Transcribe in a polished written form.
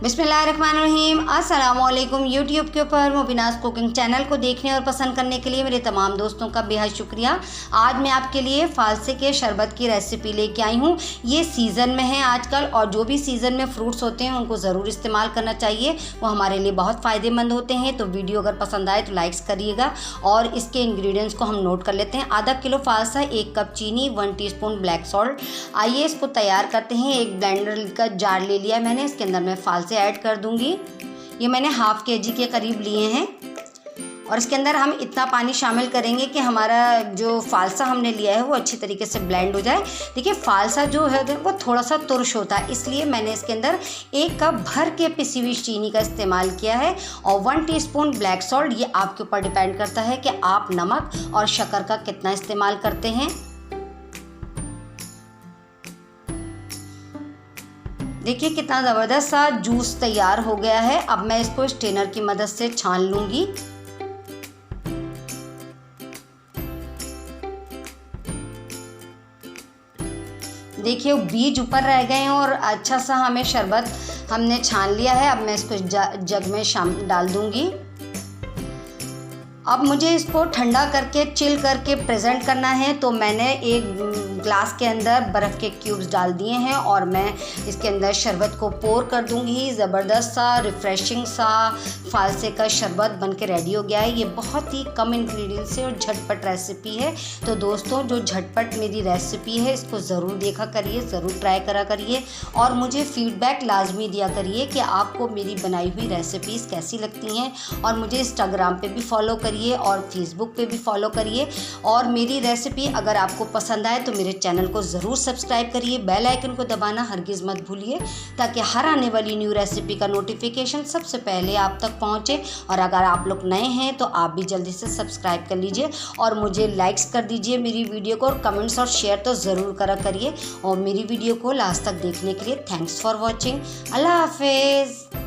बिस्मिल्लाहिर्रहमानिर्रहीम। अस्सलामुअलैकुम। यूट्यूब के ऊपर मुबीनाज़ कुकिंग चैनल को देखने और पसंद करने के लिए मेरे तमाम दोस्तों का बेहद शुक्रिया। आज मैं आपके लिए फालसे के शरबत की रेसिपी लेके आई हूँ। ये सीज़न में है आजकल, और जो भी सीज़न में फ्रूट्स होते हैं उनको ज़रूर इस्तेमाल करना चाहिए, वो हमारे लिए बहुत फ़ायदेमंद होते हैं। तो वीडियो अगर पसंद आए तो लाइक्स करिएगा। और इसके इंग्रेडिएंट्स को हम नोट कर लेते हैं। आधा किलो फालसा, 1 कप चीनी, 1 टीस्पून ब्लैक सॉल्ट। आइए इसको तैयार करते हैं। एक ब्लेंडर का जार ले लिया मैंने, इसके अंदर मैं फालसे ऐड कर दूंगी। ये मैंने हाफ केजी के करीब लिए हैं, और इसके अंदर हम इतना पानी शामिल करेंगे कि हमारा जो फालसा हमने लिया है वो अच्छी तरीके से ब्लेंड हो जाए। देखिए फालसा जो है वो थोड़ा सा तुरश होता है, इसलिए मैंने इसके अंदर 1 कप भर के पिसी हुई चीनी का इस्तेमाल किया है, और 1 टीस्पून ब्लैक सॉल्ट। ये आपके ऊपर डिपेंड करता है कि आप नमक और शक्कर का कितना इस्तेमाल करते हैं। देखिए कितना ज़बरदस्त सा जूस तैयार हो गया है। अब मैं इसको स्ट्रेनर की मदद से छान लूँगी। देखिए बीज ऊपर रह गए हैं और अच्छा सा हमें शरबत हमने छान लिया है। अब मैं इसको जग में डाल दूँगी। अब मुझे इसको ठंडा करके चिल करके प्रेजेंट करना है, तो मैंने एक ग्लास के अंदर बर्फ़ के क्यूब्स डाल दिए हैं, और मैं इसके अंदर शरबत को पोर कर दूंगी। ज़बरदस्त सा रिफ़्रेशिंग सा फालसे का शरबत बन के रेडी हो गया है। ये बहुत ही कम इंग्रेडिएंट्स से और झटपट रेसिपी है। तो दोस्तों जो झटपट मेरी रेसिपी है इसको ज़रूर देखा करिए, ज़रूर ट्राई करा करिए, और मुझे फ़ीडबैक लाजमी दिया करिए कि आपको मेरी बनाई हुई रेसिपीज़ कैसी लगती हैं। और मुझे इंस्टाग्राम पे भी फॉलो करिए और फेसबुक पे भी फॉलो करिए। और मेरी रेसिपी अगर आपको पसंद आए तो मेरे चैनल को ज़रूर सब्सक्राइब करिए। बेल आइकन को दबाना हरगिज़ मत भूलिए, ताकि हर आने वाली न्यू रेसिपी का नोटिफिकेशन सबसे पहले आप तक पहुंचे। और अगर आप लोग नए हैं तो आप भी जल्दी से सब्सक्राइब कर लीजिए, और मुझे लाइक्स कर दीजिए मेरी वीडियो को, और कमेंट्स और शेयर तो ज़रूर करा करिए। और मेरी वीडियो को लास्ट तक देखने के लिए थैंक्स फॉर वॉचिंग। अल्लाह हाफिज़।